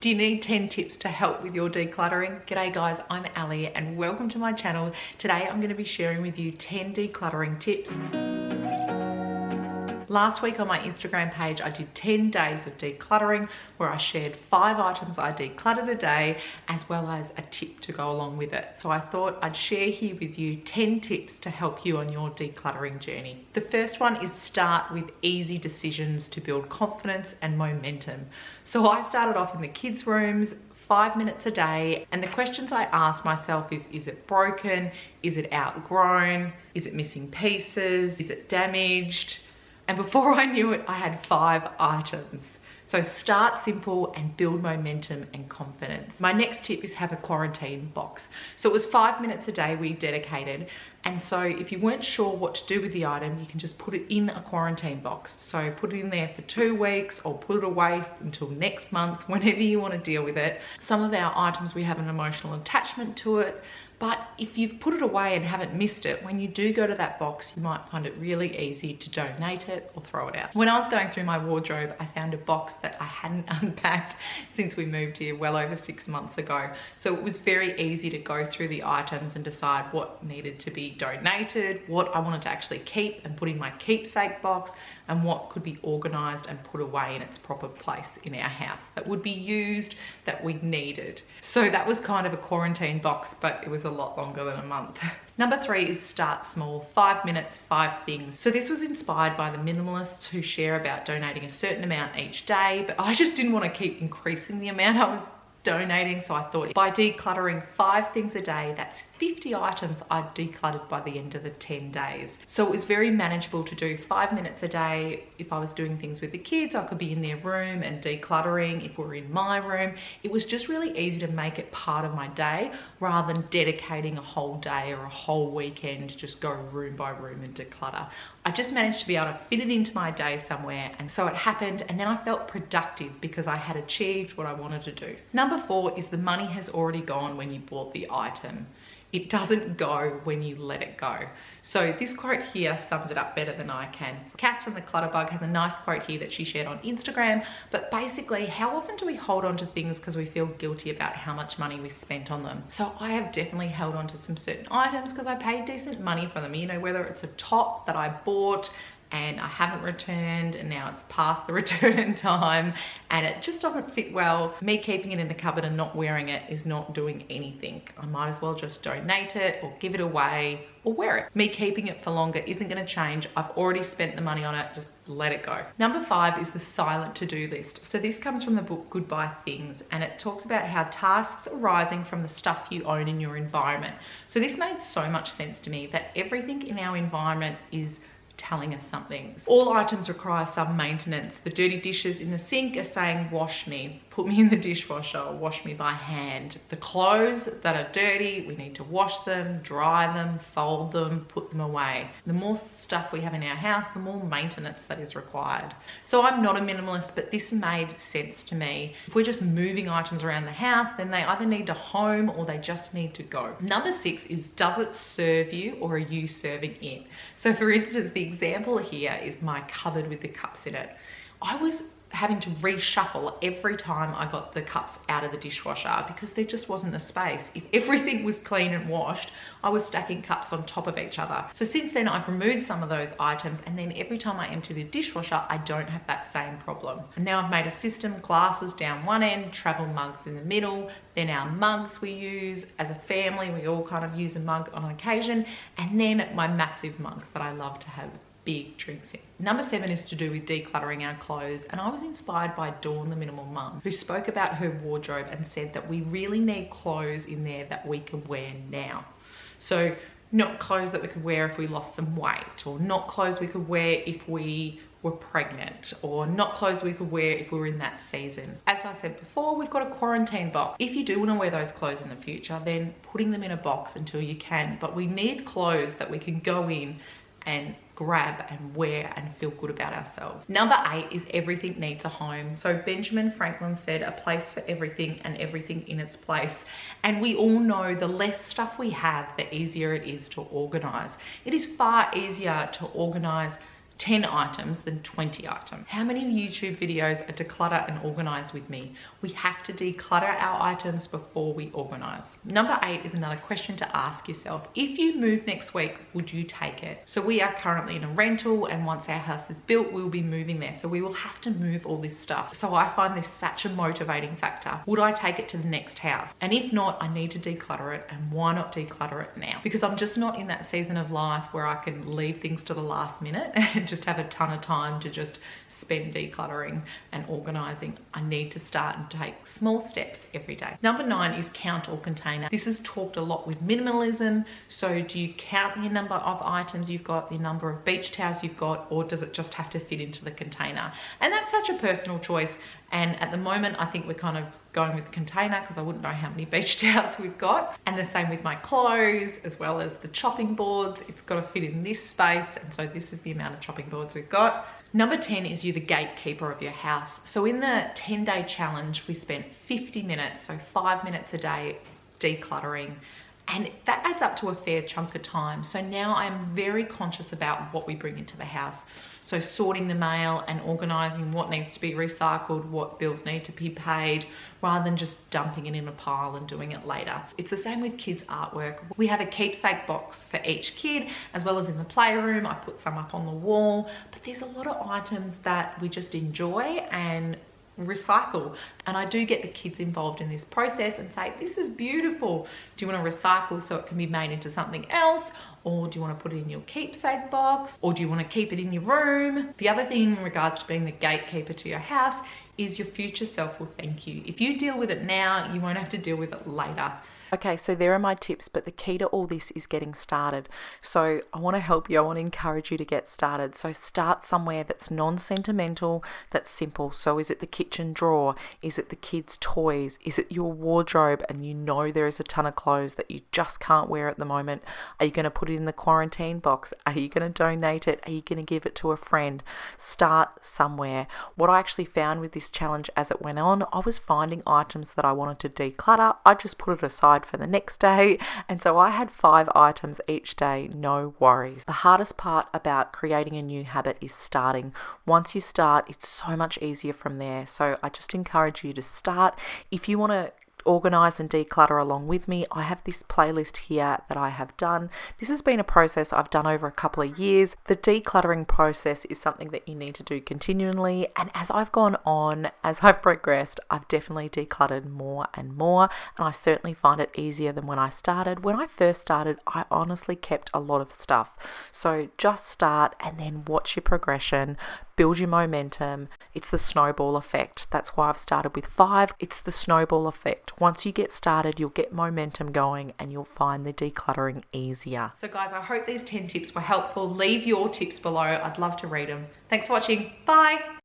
Do you need 10 tips to help with your decluttering? G'day guys, I'm Ali and welcome to my channel. Today I'm going to be sharing with you 10 decluttering tips. Last week on my Instagram page, I did 10 days of decluttering where I shared 5 items I decluttered a day as well as a tip to go along with it. So I thought I'd share here with you 10 tips to help you on your decluttering journey. The first one is start with easy decisions to build confidence and momentum. So I started off in the kids' rooms, 5 minutes a day, and the questions I asked myself is it broken? Is it outgrown? Is it missing pieces? Is it damaged? And before I knew it, I had 5 items. So start simple and build momentum and confidence. My next tip is have a quarantine box. So it was 5 minutes a day we dedicated. And so if you weren't sure what to do with the item, you can just put it in a quarantine box. So put it in there for 2 weeks or put it away until next month, whenever you want to deal with it. Some of our items, we have an emotional attachment to it. But if you've put it away and haven't missed it, when you do go to that box, you might find it really easy to donate it or throw it out. When I was going through my wardrobe, I found a box that I hadn't unpacked since we moved here well over 6 months ago. So it was very easy to go through the items and decide what needed to be donated, what I wanted to actually keep and put in my keepsake box, and what could be organized and put away in its proper place in our house that would be used, that we needed. So that was kind of a quarantine box, but it was a lot longer than a month. Number 3 is start small. 5 minutes, 5 things. So this was inspired by the minimalists who share about donating a certain amount each day, but I just didn't want to keep increasing the amount I was donating. So I thought by decluttering 5 things a day, that's 50 items I'd decluttered by the end of the 10 days. So it was very manageable to do 5 minutes a day. If I was doing things with the kids, I could be in their room and decluttering. If we're in my room, it was just really easy to make it part of my day rather than dedicating a whole day or a whole weekend to just go room by room and declutter. I just managed to be able to fit it into my day somewhere, and so it happened, and then I felt productive because I had achieved what I wanted to do. Number 4 is the money has already gone when you bought the item. It doesn't go when you let it go. So this quote here sums it up better than I can. Cass from the Clutterbug has a nice quote here that she shared on Instagram, but basically, how often do we hold on to things because we feel guilty about how much money we spent on them? So I have definitely held on to some certain items because I paid decent money for them. You know, whether it's a top that I bought and I haven't returned and now it's past the return time and it just doesn't fit well. Me keeping it in the cupboard and not wearing it is not doing anything. I might as well just donate it or give it away or wear it. Me keeping it for longer isn't going to change. I've already spent the money on it, just let it go. Number 5 is the silent to-do list. So this comes from the book Goodye Things, and it talks about how tasks arising from the stuff you own in your environment. So this made so much sense to me that everything in our environment is telling us something. All items require some maintenance. The dirty dishes in the sink are saying, wash me, put me in the dishwasher, or wash me by hand. The clothes that are dirty, we need to wash them, dry them, fold them, put them away. The more stuff we have in our house, the more maintenance that is required. So I'm not a minimalist, but this made sense to me. If we're just moving items around the house, then they either need to home or they just need to go. Number 6 is, does it serve you or are you serving it? So for instance, the example here is my cupboard with the cups in it. I was having to reshuffle every time I got the cups out of the dishwasher because there just wasn't the space. If everything was clean and washed, I was stacking cups on top of each other. So since then I've removed some of those items, and then every time I empty the dishwasher, I don't have that same problem. And now I've made a system, glasses down one end, travel mugs in the middle, then our mugs we use as a family, we all kind of use a mug on occasion, and then my massive mugs that I love to have big drinks in. Number 7 is to do with decluttering our clothes, and I was inspired by Dawn, the minimal mum, who spoke about her wardrobe and said that we really need clothes in there that we can wear now. So not clothes that we could wear if we lost some weight, or not clothes we could wear if we were pregnant, or not clothes we could wear if we were in that season. As I said before, we've got a quarantine box. If you do want to wear those clothes in the future, then putting them in a box until you can, but we need clothes that we can go in and grab and wear and feel good about ourselves. Number 8 is everything needs a home. So Benjamin Franklin said, a place for everything and everything in its place. And we all know the less stuff we have, the easier it is to organize. It is far easier to organize 10 items than 20 items. How many YouTube videos are declutter and organize with me? We have to declutter our items before we organize. Number 8 is another question to ask yourself. If you move next week, would you take it? So we are currently in a rental, and once our house is built, we'll be moving there. So we will have to move all this stuff. So I find this such a motivating factor. Would I take it to the next house? And if not, I need to declutter it. And why not declutter it now? Because I'm just not in that season of life where I can leave things to the last minute and just have a ton of time to just spend decluttering and organizing. I need to start and take small steps every day. Number 9 is count or container. This is talked a lot with minimalism. So do you count the number of items you've got, the number of beach towels you've got, or does it just have to fit into the container? And that's such a personal choice. And at the moment, I think we're kind of going with the container because I wouldn't know how many beach towels we've got. And the same with my clothes, as well as the chopping boards. It's got to fit in this space. And so this is the amount of chopping boards we've got. Number 10 is you're the gatekeeper of your house. So in the 10-day challenge, we spent 50 minutes, so 5 minutes a day decluttering. And that adds up to a fair chunk of time. So now I'm very conscious about what we bring into the house. So sorting the mail and organizing what needs to be recycled, what bills need to be paid, rather than just dumping it in a pile and doing it later. It's the same with kids' artwork. We have a keepsake box for each kid, as well as in the playroom. I put some up on the wall, but there's a lot of items that we just enjoy and recycle. And I do get the kids involved in this process and say, this is beautiful. Do you want to recycle so it can be made into something else? Or do you want to put it in your keepsake box? Or do you want to keep it in your room? The other thing in regards to being the gatekeeper to your house is your future self will thank you. If you deal with it now, you won't have to deal with it later. Okay, so there are my tips, but the key to all this is getting started. So I want to help you. I want to encourage you to get started. So start somewhere that's non-sentimental, that's simple. So is it the kitchen drawer? Is it the kids' toys? Is it your wardrobe and you know there is a ton of clothes that you just can't wear at the moment? Are you going to put it in the quarantine box? Are you going to donate it? Are you going to give it to a friend? Start somewhere. What I actually found with this challenge as it went on, I was finding items that I wanted to declutter. I just put it aside for the next day, and so I had 5 items each day, no worries. The hardest part about creating a new habit is starting. Once you start, it's so much easier from there. So I just encourage you to start. If you want to organize and declutter along with me, I have this playlist here that I have done. This has been a process I've done over a couple of years. The decluttering process is something that you need to do continually, and as I've gone on, as I've progressed, I've definitely decluttered more and more, and I certainly find it easier than when I started. When I first started, I honestly kept a lot of stuff. So just start and then watch your progression, build your momentum. It's the snowball effect. That's why I've started with 5. It's the snowball effect. Once you get started, you'll get momentum going and you'll find the decluttering easier. So guys, I hope these 10 tips were helpful. Leave your tips below. I'd love to read them. Thanks for watching. Bye.